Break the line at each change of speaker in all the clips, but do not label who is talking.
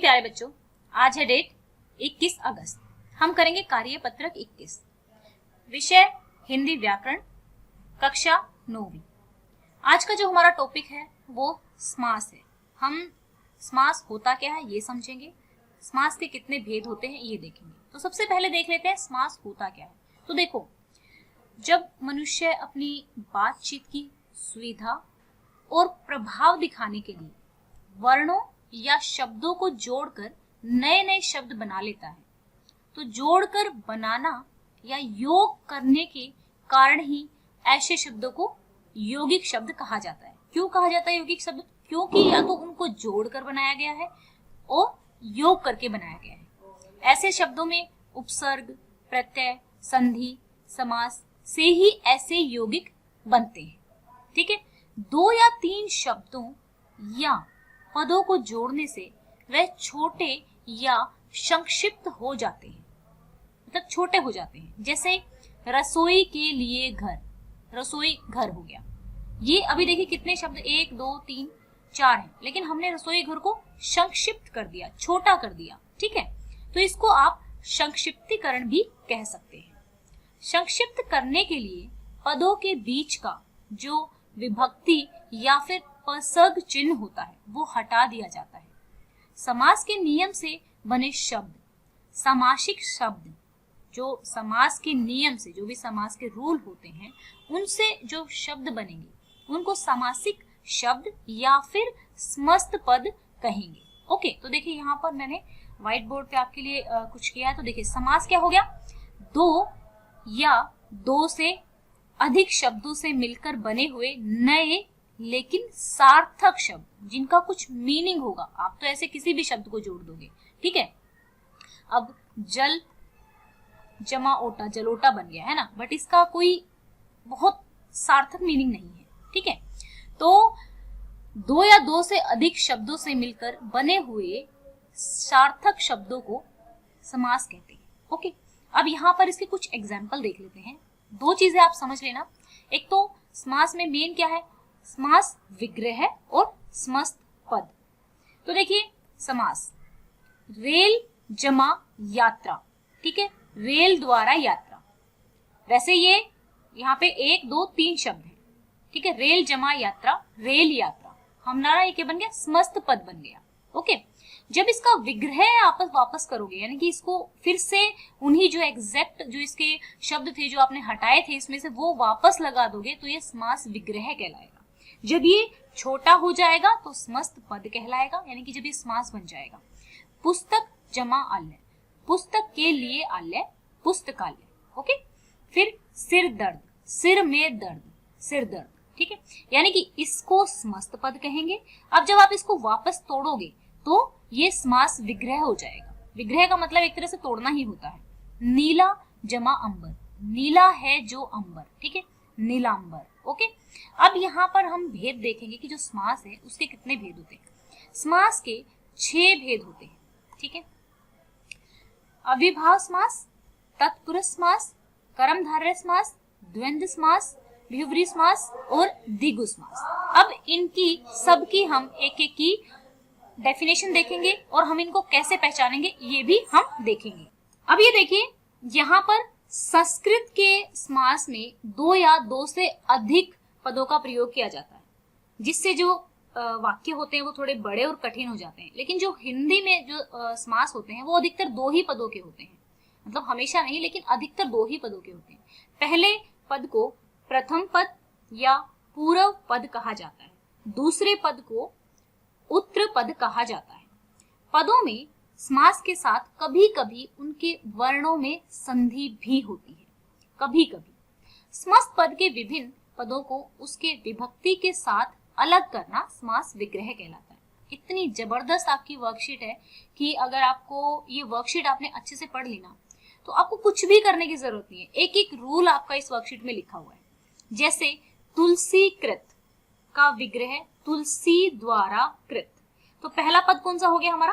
प्यारे बच्चों, आज है डेट 21 अगस्त। हम करेंगे कार्य पत्रक 21, विषय हिंदी व्याकरण, कक्षा 9वीं। आज का जो हमारा टॉपिक है वो समास है। हम समास होता क्या है ये समझेंगे, समास के कितने भेद होते हैं ये देखेंगे। तो सबसे पहले देख लेते हैं समास होता क्या है। तो देखो, जब मनुष्य अपनी बातचीत की सुविधा और प्रभाव दिखाने के लिए वर्णों या शब्दों को जोड़कर नए नए शब्द बना लेता है, तो जोड़कर बनाना या योग करने के कारण ही ऐसे शब्दों को यौगिक शब्द कहा जाता है। क्यों कहा जाता है यौगिक शब्द? क्योंकि या तो उनको जोड़कर बनाया गया है और योग करके बनाया गया है। ऐसे शब्दों में उपसर्ग, प्रत्यय, संधि, समास से ही ऐसे यौगिक बनते हैं। ठीक है, 2 या 3 शब्दों या पदों को जोड़ने से वह छोटे या संक्षिप्त हो जाते हैं, मतलब छोटे हो जाते हैं। जैसे रसोई के लिए घर, रसोई घर हो गया। ये अभी देखिए कितने शब्द 1 2 3 4 हैं, लेकिन हमने रसोई घर को संक्षिप्त कर दिया, छोटा कर दिया। ठीक है, तो इसको आप संक्षिप्तीकरण भी कह सकते हैं। संक्षिप्त करने के लिए पदों के बीच का जो विभक्ति या फिर उपसर्ग चिन्ह होता है वो हटा दिया जाता है। समास के नियम से बने शब्द, सामासिक शब्द, जो समास के नियम से, जो भी समास के रूल होते हैं उनसे जो शब्द बनेंगे उनको सामासिक शब्द या फिर समस्त पद कहेंगे। ओके, तो देखिए यहाँ पर मैंने व्हाइट बोर्ड पे आपके लिए कुछ किया है। तो देखिए समास क्या हो गया? 2 या 2 से अधिक शब्दों से मिलकर बने हुए नए लेकिन सार्थक शब्द जिनका कुछ मीनिंग होगा। आप तो ऐसे किसी भी शब्द को जोड़ दोगे। ठीक है, अब जल जमा ओटा, जलोटा बन गया है ना, बट इसका कोई बहुत सार्थक मीनिंग नहीं है। ठीक है, तो 2 या 2 से अधिक शब्दों से मिलकर बने हुए सार्थक शब्दों को समास कहते हैं। ओके, अब यहाँ पर इसके कुछ एग्जाम्पल देख लेते हैं। 2 चीजें आप समझ लेना। एक तो समास में मेन क्या है? समास विग्रह और समस्त पद। तो देखिए समास रेल जमा यात्रा। ठीक है, रेल द्वारा यात्रा। वैसे ये यहाँ पे 1 2 3 शब्द है। ठीक है, रेल जमा यात्रा, रेल यात्रा, हमारा ये क्या बन गया? समस्त पद बन गया। ओके, जब इसका विग्रह आप वापस करोगे, यानी कि इसको फिर से उन्हीं जो एग्जैक्ट जो इसके शब्द थे जो आपने हटाए थे इसमें से वो वापस लगा दोगे तो ये समास विग्रह कहलाएगा। जब ये छोटा हो जाएगा तो समस्त पद कहलाएगा, यानी कि जब ये समास बन जाएगा। पुस्तक जमा आलय, पुस्तक के लिए आलय, पुस्तकालय। ओके, फिर सिर दर्द, सिर में दर्द, सिर दर्द। ठीक है, यानी कि इसको समस्त पद कहेंगे। अब जब आप इसको वापस तोड़ोगे तो ये समास विग्रह हो जाएगा। विग्रह का मतलब एक तरह से तोड़ना ही होता है। नीला जमा अंबर, नीला है जो अंबर। ठीक है, नीलांबर। ओके, अब यहाँ पर हम भेद देखेंगे कि जो समास है उसके कितने भेद होते हैं। समास के 6 भेद होते हैं। ठीक है, अविभाव समास, तत्पुरुष समास, कर्मधारय समास, द्वंद्व समास, विहुव्रीहि समास और द्विगु समास। अब इनकी सबकी हम एक एक की डेफिनेशन देखेंगे और हम इनको कैसे पहचानेंगे ये भी हम देखेंगे। अब ये देखिए, यहाँ पर संस्कृत के समास में 2 या 2 से अधिक पदों का प्रयोग किया जाता है, जिससे जो वाक्य होते हैं वो थोड़े बड़े और कठिन हो जाते हैं। लेकिन जो हिंदी में जो समास होते हैं वो अधिकतर 2 ही पदों के होते हैं, मतलब हमेशा नहीं लेकिन अधिकतर 2 ही पदों के होते हैं। पहले पद को प्रथम पद या पूर्व पद कहा जाता है, दूसरे पद को उत्तर पद कहा जाता है। पदों में समास के साथ कभी कभी उनके वर्णों में संधि भी होती है। कभी कभी समस्त पद के विभिन्न पदों को उसके विभक्ति के साथ अलग करना समास विग्रह कहलाता है। इतनी जबरदस्त आपकी वर्कशीट है कि अगर आपको ये वर्कशीट आपने अच्छे से पढ़ ली ना तो आपको कुछ भी करने की जरूरत नहीं है। एक एक रूल आपका इस वर्कशीट में लिखा हुआ है। जैसे तुलसी कृत का विग्रह तुलसी द्वारा कृत, तो पहला पद कौन सा हो गया हमारा?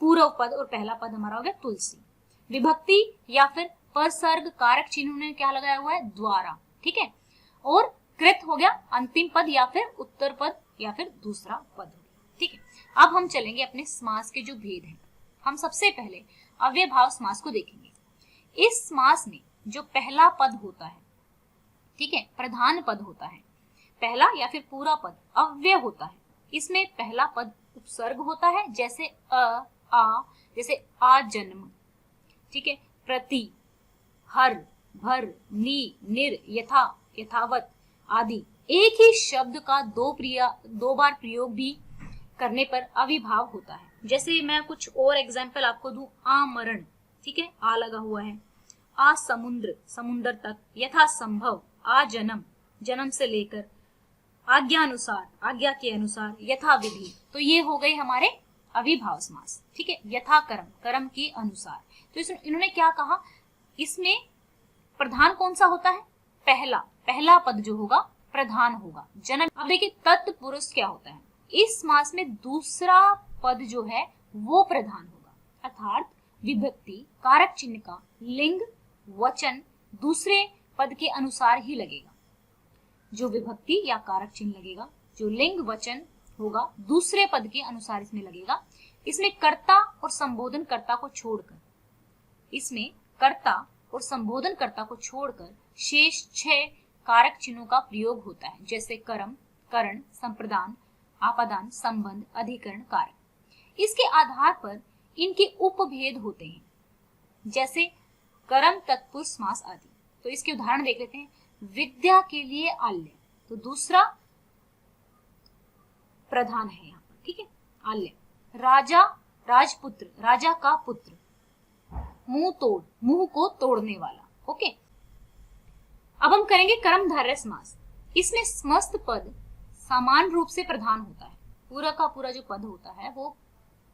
पूर्व पद, और पहला पद हमारा हो गया तुलसी। विभक्ति या फिर परसर्ग कारक चिन्ह ने क्या लगाया हुआ है? द्वारा। ठीक है, और कृत हो गया अंतिम पद या फिर उत्तर पद या फिर दूसरा पद हो गया। ठीक है, अब हम चलेंगे अपने समास के जो भेद हैं। हम सबसे पहले अव्ययभाव समास को देखेंगे। इस समास में जो पहला पद होता है, ठीक है, प्रधान पद होता है, पहला या फिर पूरा पद अव्यय होता है। इसमें पहला पद उपसर्ग होता है, जैसे अ, आ, जैसे आ जन्म, ठीक है, प्रति, हर, भर, नी, निर, यथा, यथावत आदि। एक ही शब्द का दो बार प्रयोग भी करने पर अविभाव होता है। जैसे मैं कुछ और एग्जाम्पल आपको दूं, आमरण, ठीक है, आ लगा हुआ है, आ समुद्र, समुद्र तक, यथा संभव, आ जन्म, जन्म से लेकर, आज्ञानुसार, आज्ञा के अनुसार, यथा विधि। तो ये हो गए हमारे अविभाव समास, ठीक है, यथा कर्म, कर्म के अनुसार। तो इसमें इन्होंने क्या कहा, इसमें प्रधान कौन सा होता है, पहला पद जो होगा प्रधान होगा, जन्म। अब देखिए तत्पुरुष क्या होता है, इस समास में दूसरा पद जो है वो प्रधान होगा, अर्थात विभक्ति कारक चिन्ह का लिंग वचन दूसरे पद के अनुसार ही लगेगा। जो विभक्ति या कारक चिन्ह लगेगा, जो लिंग वचन होगा, दूसरे पद के अनुसार इसमें लगेगा। इसमें कर्ता और संबोधन कर्ता को छोड़कर, इसमें कर्ता और संबोधन कर्ता को छोड़कर शेष 6 कारक चिन्हों का प्रयोग होता है, जैसे कर्म, करण, संप्रदान, आपादान, संबंध, अधिकरण, कारक। इसके आधार पर इनके उपभेद होते हैं, जैसे कर्म, तत्पुरुष समास आदि। तो इसके उदाहरण देख लेते हैं। विद्या के लिए आल्य, तो दूसरा प्रधान है यहाँ पर, ठीक है, आल्य। राजा, राजपुत्र, राजा का पुत्र। मुंह तोड़, मुंह को तोड़ने वाला, ओके। अब हम करेंगे कर्मधारय समास। इसमें समस्त पद समान रूप से प्रधान होता है, पूरा का पूरा जो पद होता है वो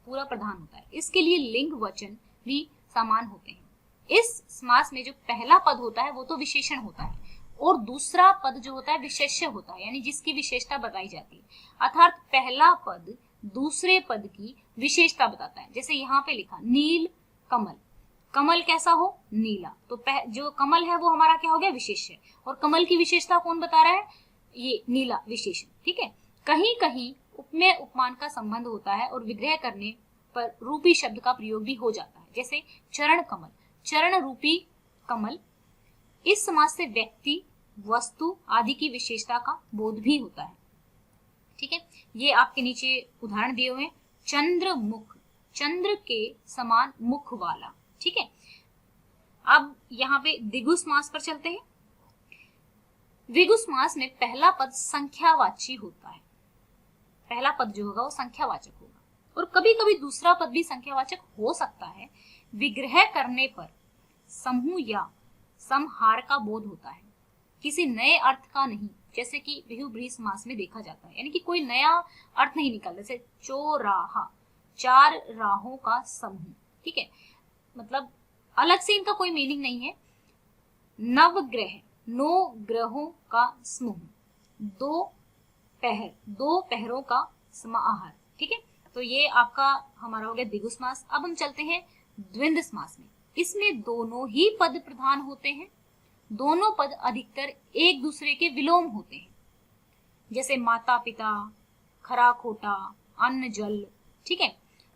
पूरा प्रधान होता है। इसके लिए लिंग वचन भी समान होते हैं। इस समास में जो पहला पद होता है वो तो विशेषण होता है, और दूसरा पद जो होता है विशेष्य होता है, यानी जिसकी विशेषता बताई जाती है। अर्थात पहला पद दूसरे पद की विशेषता बताता है। जैसे यहाँ पे लिखा नील कमल, कमल कैसा हो, नीला। तो जो कमल है वो हमारा क्या हो गया, विशेष्य, और कमल की विशेषता कौन बता रहा है, ये नीला विशेषण, ठीक है। कहीं कहीं उपमेय उपमान का संबंध होता है और विग्रह करने पर रूपी शब्द का प्रयोग भी हो जाता है, जैसे चरण कमल, चरण रूपी कमल। इस समास से व्यक्ति, वस्तु आदि की विशेषता का बोध भी होता है, ठीक है। ये आपके नीचे उदाहरण दिए हुए हैं। चंद्र मुख, चंद्र के समान मुख वाला, ठीक है। अब यहाँ पे द्विगु समास पर चलते हैं। द्विगु समास में पहला पद संख्यावाची होता है, पहला पद जो होगा वो संख्यावाचक होगा, और कभी कभी दूसरा पद भी संख्यावाचक हो सकता है। विग्रह करने पर समूह या समहार का बोध होता है, किसी नए अर्थ का नहीं, जैसे कि बहुब्रीहि समास में देखा जाता है, यानी कि कोई नया अर्थ नहीं निकलता। जैसे चौराहा, 4 राहों का समूह, ठीक है, मतलब अलग से इनका कोई मीनिंग नहीं है। नवग्रह, 9 ग्रहों का समूह। 2 पहर, 2 पहरों का समाहार, ठीक है। तो ये आपका हमारा हो गया द्विगु समास। अब हम चलते हैं द्वंद्व समास में। इसमें दोनों ही पद प्रधान होते हैं, दोनों पद अधिकतर एक दूसरे के विलोम होते हैं, जैसे माता पिता, खरा खोटा, अन्न जल, ठीक है,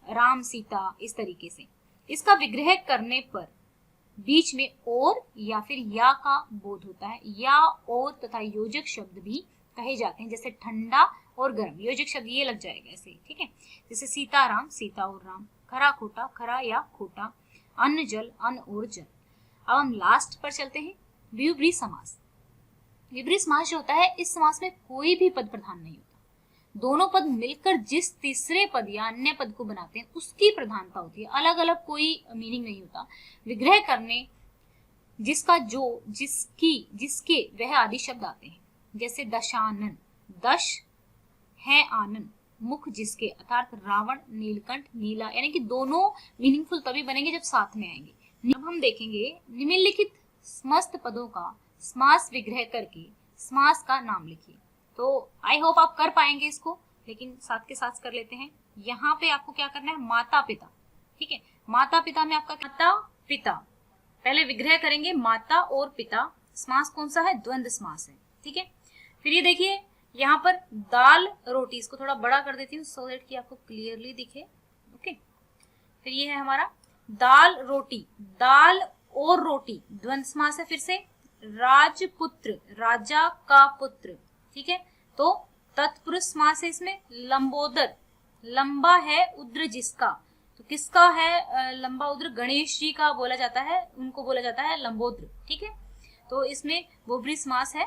राम सीता, इस तरीके से। इसका विग्रह करने पर बीच में और या फिर या का बोध होता है, या और तथा योजक शब्द भी कहे जाते हैं, जैसे ठंडा और गर्म, योजक शब्द ये लग जाएगा ऐसे, ठीक है। जैसे सीताराम, सीता और राम, खरा खोटा, खरा या खोटा, अन्न जल, अन्न और जल। अब हम लास्ट पर चलते हैं, बहुब्रीहि समास। बहुब्रीहि समास जो होता है, इस समास में कोई भी पद प्रधान नहीं होता, दोनों पद मिलकर जिस तीसरे पद या अन्य पद को बनाते हैं उसकी प्रधानता होती है, अलग अलग कोई मीनिंग नहीं होता। विग्रह करने जिसका, जो, जिसकी, जिसके, वह आदि शब्द आते हैं, जैसे दशानन, दश है आनंद, मुख जिसके, अर्थात रावण, नीलकंठ, नीला, यानी कि दोनों मीनिंगफुल तभी बनेंगे जब साथ में आएंगे। अब हम देखेंगे निम्नलिखित समस्त पदों का समास विग्रह करके समास का नाम लिखिए। तो आई होप आप कर पाएंगे इसको, लेकिन साथ के साथ कर लेते हैं। यहाँ पे आपको क्या करना है, माता पिता, ठीक है। माता पिता में आपका माता पिता, पहले विग्रह करेंगे माता और पिता। समास कौन सा है, द्वंद्व समास है, ठीक है। फिर ये देखिए यहाँ पर दाल रोटी, इसको थोड़ा बड़ा कर देती हूँ सो दैट कि आपको क्लियरली दिखे। ओके, फिर ये है हमारा दाल रोटी, दाल और रोटी द्वंद्व समास है। फिर से राजपुत्र, राजा का पुत्र, ठीक है। तो तत्पुरुष समास है इसमें। लंबोदर, लंबा है उद्र जिसका, तो किसका है लंबा उद्र? गणेश जी का बोला जाता है, उनको बोला जाता है लंबोद्र, ठीक है। तो इसमें बहुब्रीहि समास है।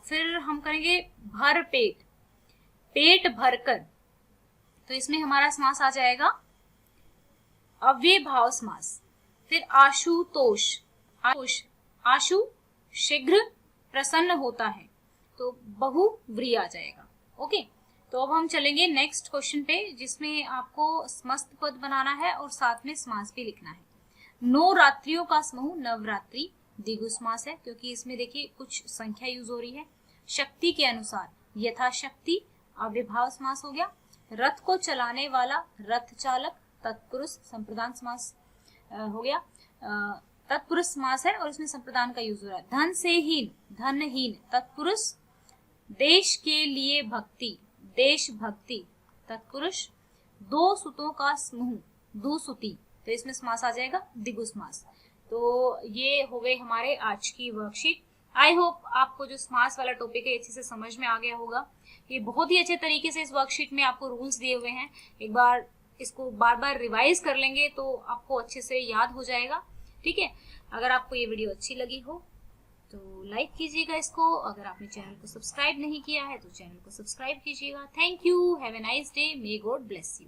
फिर हम करेंगे भर पेट, पेट भरकर, तो इसमें हमारा समास आ जाएगा अव्ययभाव समास। फिर आशुतोष, आशु शीघ्र प्रसन्न होता है, तो बहुव्रीहि आ जाएगा। ओके, तो अब हम चलेंगे नेक्स्ट क्वेश्चन पे, जिसमें आपको समस्त पद बनाना है और साथ में समास भी लिखना है। नौ रात्रियों का समूह नवरात्रि द्विगु समास है, क्योंकि इसमें देखिए कुछ संख्या यूज हो रही है। शक्ति के अनुसार यथाशक्ति अव्ययभाव समास हो गया। रथ को चलाने वाला रथ चालक तत्पुरुष संप्रदान समास हो गया। तत्पुरुष समास है और इसमें संप्रदान का यूज हो रहा है। धन से हीन धनहीन तत्पुरुष। देश के लिए भक्ति देशभक्ति तत्पुरुष। दो सुतों का समूह दुसुति, तो इसमें समास आ जाएगा द्विगु समास। तो ये हो गए हमारे आज की वर्कशीट। आई होप आपको जो समास वाला टॉपिक है अच्छे से समझ में आ गया होगा। ये बहुत ही अच्छे तरीके से इस वर्कशीट में आपको रूल्स दिए हुए हैं। एक बार इसको बार बार रिवाइज कर लेंगे तो आपको अच्छे से याद हो जाएगा, ठीक है। अगर आपको ये वीडियो अच्छी लगी हो तो लाइक कीजिएगा इसको। अगर आपने चैनल को सब्सक्राइब नहीं किया है तो चैनल को सब्सक्राइब कीजिएगा। Thank you, have a nice day, may God bless you.